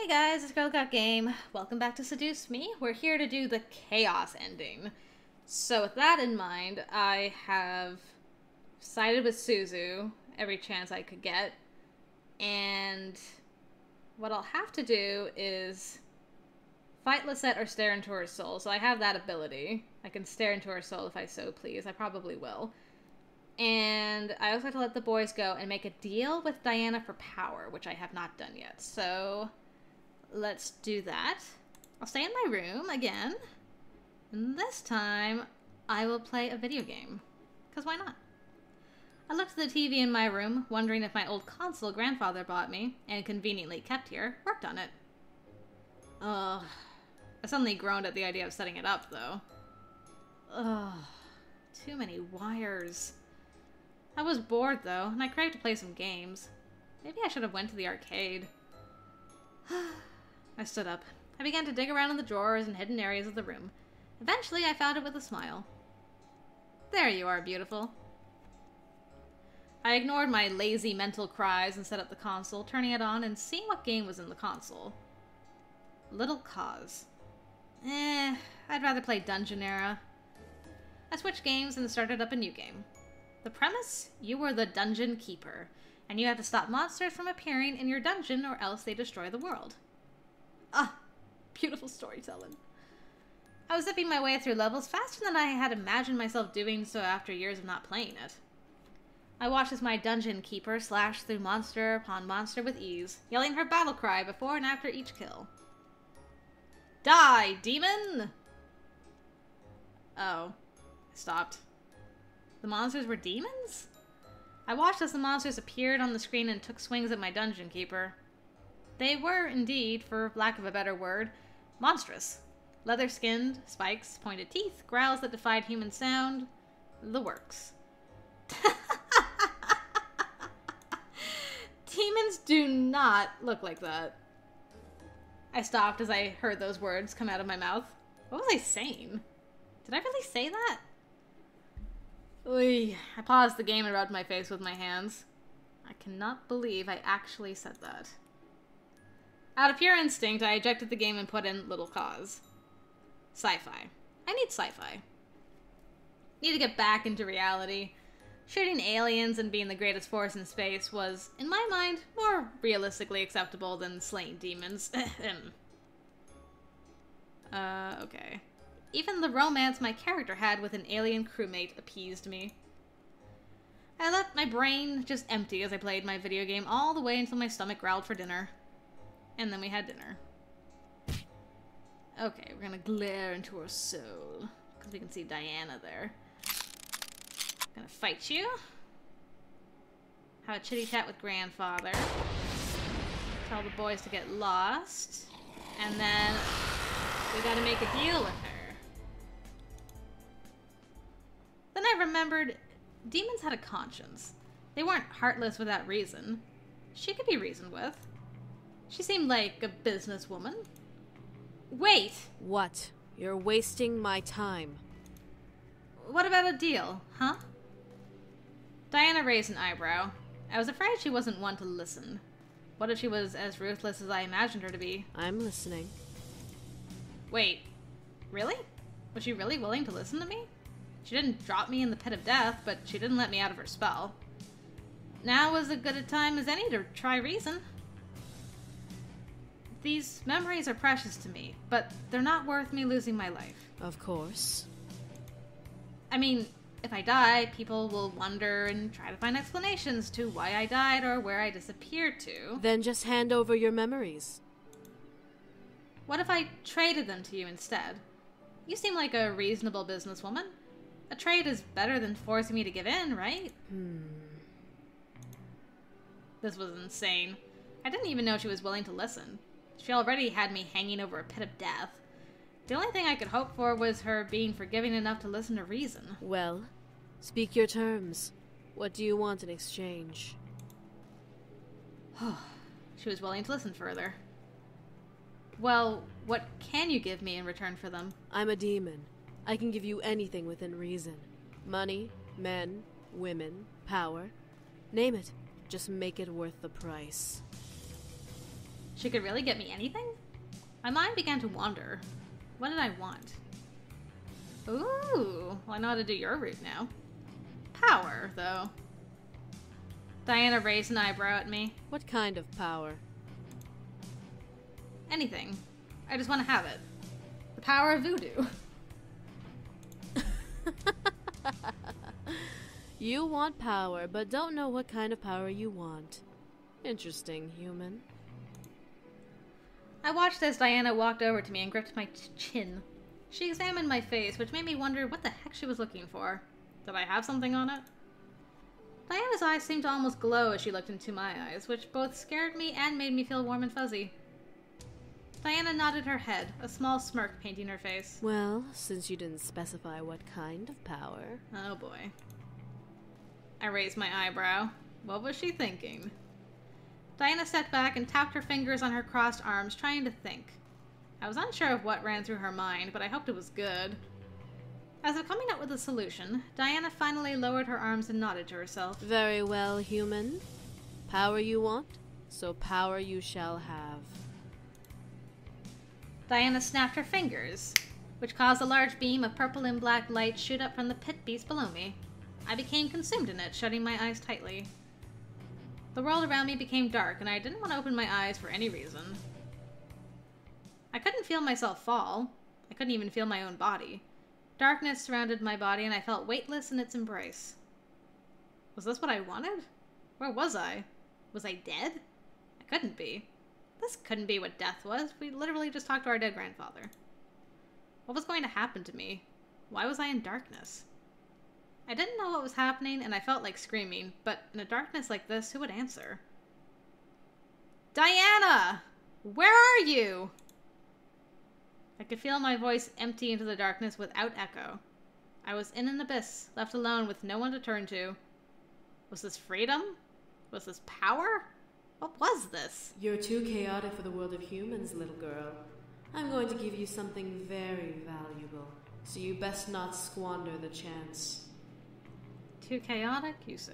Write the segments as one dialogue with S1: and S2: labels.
S1: Hey guys, it's Girl Got Game. Welcome back to Seduce Me. We're here to do the chaos ending. So with that in mind, I have sided with Suzu every chance I could get. And what I'll have to do is fight Lisette or stare into her soul. So I have that ability. I can stare into her soul if I so please. I probably will. And I also have to let the boys go and make a deal with Diana for power, which I have not done yet. So let's do that. I'll stay in my room again. And this time, I will play a video game. Because why not? I looked at the TV in my room, wondering if my old console grandfather bought me, and conveniently kept here, worked on it. Ugh. I suddenly groaned at the idea of setting it up, though. Ugh. Too many wires. I was bored, though, and I craved to play some games. Maybe I should have went to the arcade. I stood up. I began to dig around in the drawers and hidden areas of the room. Eventually, I found it with a smile. There you are, beautiful. I ignored my lazy mental cries and set up the console, turning it on and seeing what game was in the console. Little Cause. I'd rather play Dungeon Era. I switched games and started up a new game. The premise? You were the dungeon keeper, and you have to stop monsters from appearing in your dungeon or else they destroy the world. Ah, beautiful storytelling. I was zipping my way through levels faster than I had imagined myself doing so after years of not playing it. I watched as my dungeon keeper slashed through monster upon monster with ease, yelling her battle cry before and after each kill. Die, demon! Oh, I stopped. The monsters were demons? I watched as the monsters appeared on the screen and took swings at my dungeon keeper. They were, indeed, for lack of a better word, monstrous. Leather-skinned, spikes, pointed teeth, growls that defied human sound. The works. Demons do not look like that. I stopped as I heard those words come out of my mouth. What was I saying? Did I really say that? Oy. I paused the game and rubbed my face with my hands. I cannot believe I actually said that. Out of pure instinct, I ejected the game and put in Little Cause. Sci-fi. I need sci-fi. Need to get back into reality. Shooting aliens and being the greatest force in space was, in my mind, more realistically acceptable than slaying demons. Okay. Even the romance my character had with an alien crewmate appeased me. I let my brain just empty as I played my video game all the way until my stomach growled for dinner. And then we had dinner. Okay, we're gonna glare into her soul, because we can see Diana there. Gonna fight you. Have a chitty chat with grandfather. Tell the boys to get lost. And then we gotta make a deal with her. Then I remembered demons had a conscience. They weren't heartless without reason. She could be reasoned with. She seemed like a businesswoman. Wait!
S2: What? You're wasting my time.
S1: What about a deal, huh? Diana raised an eyebrow. I was afraid she wasn't one to listen. What if she was as ruthless as I imagined her to be?
S2: I'm listening.
S1: Wait, really? Was she really willing to listen to me? She didn't drop me in the pit of death, but she didn't let me out of her spell. Now was as good a time as any to try reason. These memories are precious to me, but they're not worth me losing my life.
S2: Of course.
S1: I mean, if I die, people will wonder and try to find explanations to why I died or where I disappeared to.
S2: Then just hand over your memories.
S1: What if I traded them to you instead? You seem like a reasonable businesswoman. A trade is better than forcing me to give in, right? This was insane. I didn't even know she was willing to listen. She already had me hanging over a pit of death. The only thing I could hope for was her being forgiving enough to listen to reason.
S2: Well, speak your terms. What do you want in exchange?
S1: She was willing to listen further. Well, what can you give me in return for them?
S2: I'm a demon. I can give you anything within reason. Money, men, women, power. Name it. Just make it worth the price.
S1: She could really get me anything? My mind began to wander. What did I want? Ooh, well, I know how to do your route now. Power, though. Diana raised an eyebrow at me.
S2: What kind of power?
S1: Anything. I just want to have it. The power of voodoo.
S2: You want power, but don't know what kind of power you want. Interesting, human.
S1: I watched as Diana walked over to me and gripped my chin. She examined my face, which made me wonder what the heck she was looking for. Did I have something on it? Diana's eyes seemed to almost glow as she looked into my eyes, which both scared me and made me feel warm and fuzzy. Diana nodded her head, a small smirk painting her face.
S2: Well, since you didn't specify what kind of power...
S1: Oh boy. I raised my eyebrow. What was she thinking? Diana stepped back and tapped her fingers on her crossed arms, trying to think. I was unsure of what ran through her mind, but I hoped it was good. As if coming up with a solution, Diana finally lowered her arms and nodded to herself.
S2: Very well, human. Power you want, so power you shall have.
S1: Diana snapped her fingers, which caused a large beam of purple and black light shoot up from the pit beast below me. I became consumed in it, shutting my eyes tightly. The world around me became dark, and I didn't want to open my eyes for any reason. I couldn't feel myself fall. I couldn't even feel my own body. Darkness surrounded my body, and I felt weightless in its embrace. Was this what I wanted? Where was I? Was I dead? I couldn't be. This couldn't be what death was. We literally just talked to our dead grandfather. What was going to happen to me? Why was I in darkness? I didn't know what was happening, and I felt like screaming, but in a darkness like this, who would answer? Diana! Where are you? I could feel my voice empty into the darkness without echo. I was in an abyss, left alone with no one to turn to. Was this freedom? Was this power? What was this?
S2: You're too chaotic for the world of humans, little girl. I'm going to give you something very valuable, so you best not squander the chance.
S1: Too chaotic, you say?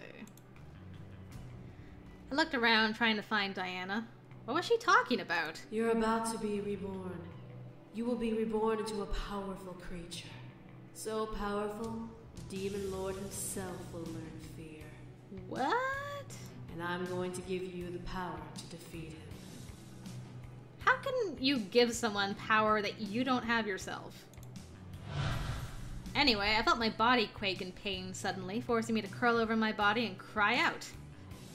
S1: I looked around, trying to find Diana. What was she talking about?
S2: You're about to be reborn. You will be reborn into a powerful creature. So powerful, the Demon Lord himself will learn fear.
S1: What?
S2: And I'm going to give you the power to defeat him.
S1: How can you give someone power that you don't have yourself? Anyway, I felt my body quake in pain suddenly, forcing me to curl over my body and cry out.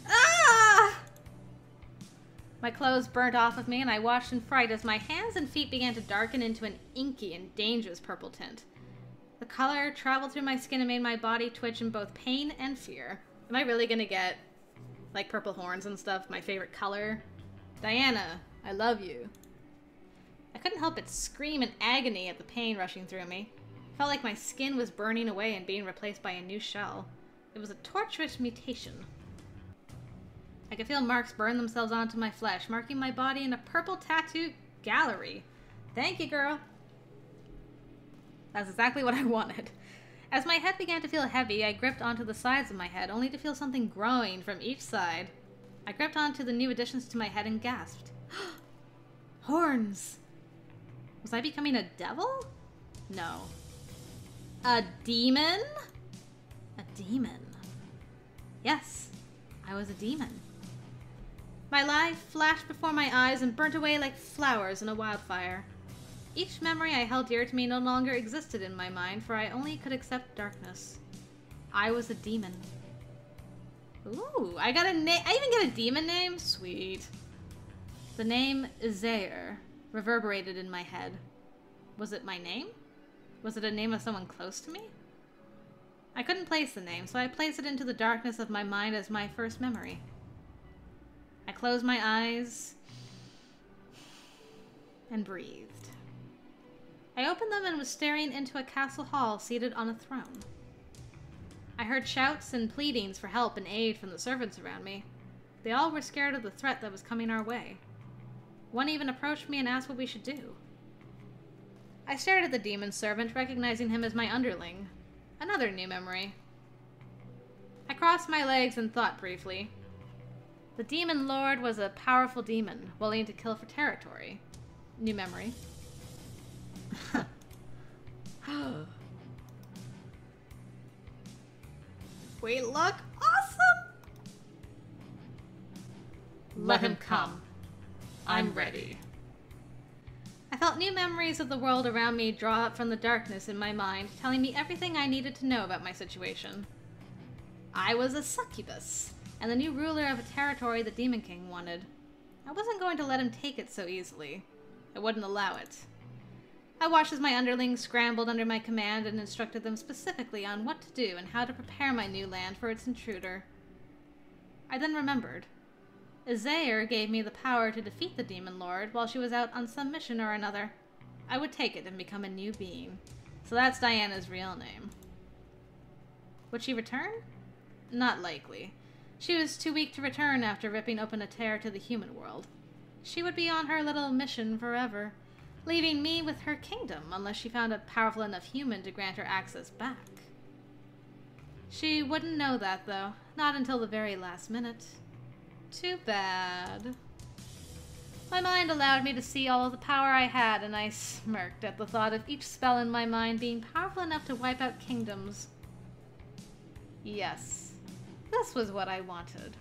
S1: Ah! My clothes burnt off of me, and I watched in fright as my hands and feet began to darken into an inky and dangerous purple tint. The color traveled through my skin and made my body twitch in both pain and fear. Am I really gonna get, like, purple horns and stuff, my favorite color? Diana, I love you. I couldn't help but scream in agony at the pain rushing through me. I felt like my skin was burning away and being replaced by a new shell. It was a torturous mutation. I could feel marks burn themselves onto my flesh, marking my body in a purple tattoo gallery. Thank you, girl. That's exactly what I wanted. As my head began to feel heavy, I gripped onto the sides of my head, only to feel something growing from each side. I gripped onto the new additions to my head and gasped. Horns! Was I becoming a devil? No. A demon? A demon. Yes, I was a demon. My life flashed before my eyes and burnt away like flowers in a wildfire. Each memory I held dear to me no longer existed in my mind, for I only could accept darkness. I was a demon. Ooh, I got a name. I even get a demon name? Sweet. The name Zaire reverberated in my head. Was it my name? Was it a name of someone close to me? I couldn't place the name, so I placed it into the darkness of my mind as my first memory. I closed my eyes and breathed. I opened them and was staring into a castle hall seated on a throne. I heard shouts and pleadings for help and aid from the servants around me. They all were scared of the threat that was coming our way. One even approached me and asked what we should do. I stared at the demon servant, recognizing him as my underling. Another new memory. I crossed my legs and thought briefly. The Demon Lord was a powerful demon, willing to kill for territory. New memory. Wait, look! Awesome! Let him come. I'm ready. I felt new memories of the world around me draw up from the darkness in my mind, telling me everything I needed to know about my situation. I was a succubus, and the new ruler of a territory the Demon King wanted. I wasn't going to let him take it so easily. I wouldn't allow it. I watched as my underlings scrambled under my command and instructed them specifically on what to do and how to prepare my new land for its intruder. I then remembered. Azair gave me the power to defeat the Demon Lord while she was out on some mission or another. I would take it and become a new being. So that's Diana's real name. Would she return? Not likely. She was too weak to return after ripping open a tear to the human world. She would be on her little mission forever, leaving me with her kingdom unless she found a powerful enough human to grant her access back. She wouldn't know that, though. Not until the very last minute. Too bad. My mind allowed me to see all of the power I had, and I smirked at the thought of each spell in my mind being powerful enough to wipe out kingdoms. Yes, this was what I wanted.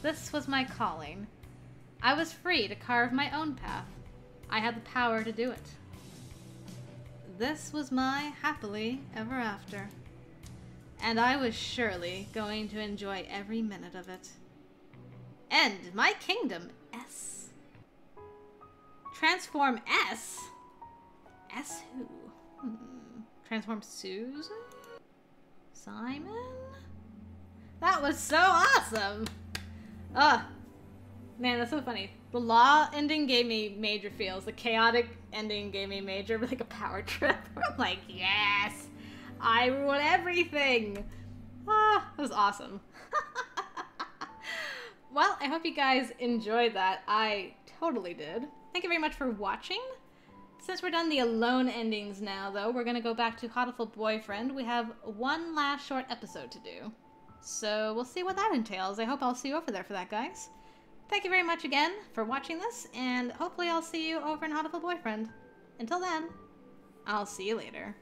S1: This was my calling. I was free to carve my own path. I had the power to do it. This was my happily ever after. And I was surely going to enjoy every minute of it. End my kingdom, S. Transform S? S who? Transform Susan? Simon? That was so awesome! Ugh. Man, that's so funny. The law ending gave me major feels. The chaotic ending gave me major, like a power trip. I'm like, yes! I rule everything! Ah, that was awesome. Well, I hope you guys enjoyed that. I totally did. Thank you very much for watching. Since we're done the alone endings now, though, we're going to go back to Hotiful Boyfriend. We have one last short episode to do. So we'll see what that entails. I hope I'll see you over there for that, guys. Thank you very much again for watching this, and hopefully I'll see you over in Hotiful Boyfriend. Until then, I'll see you later.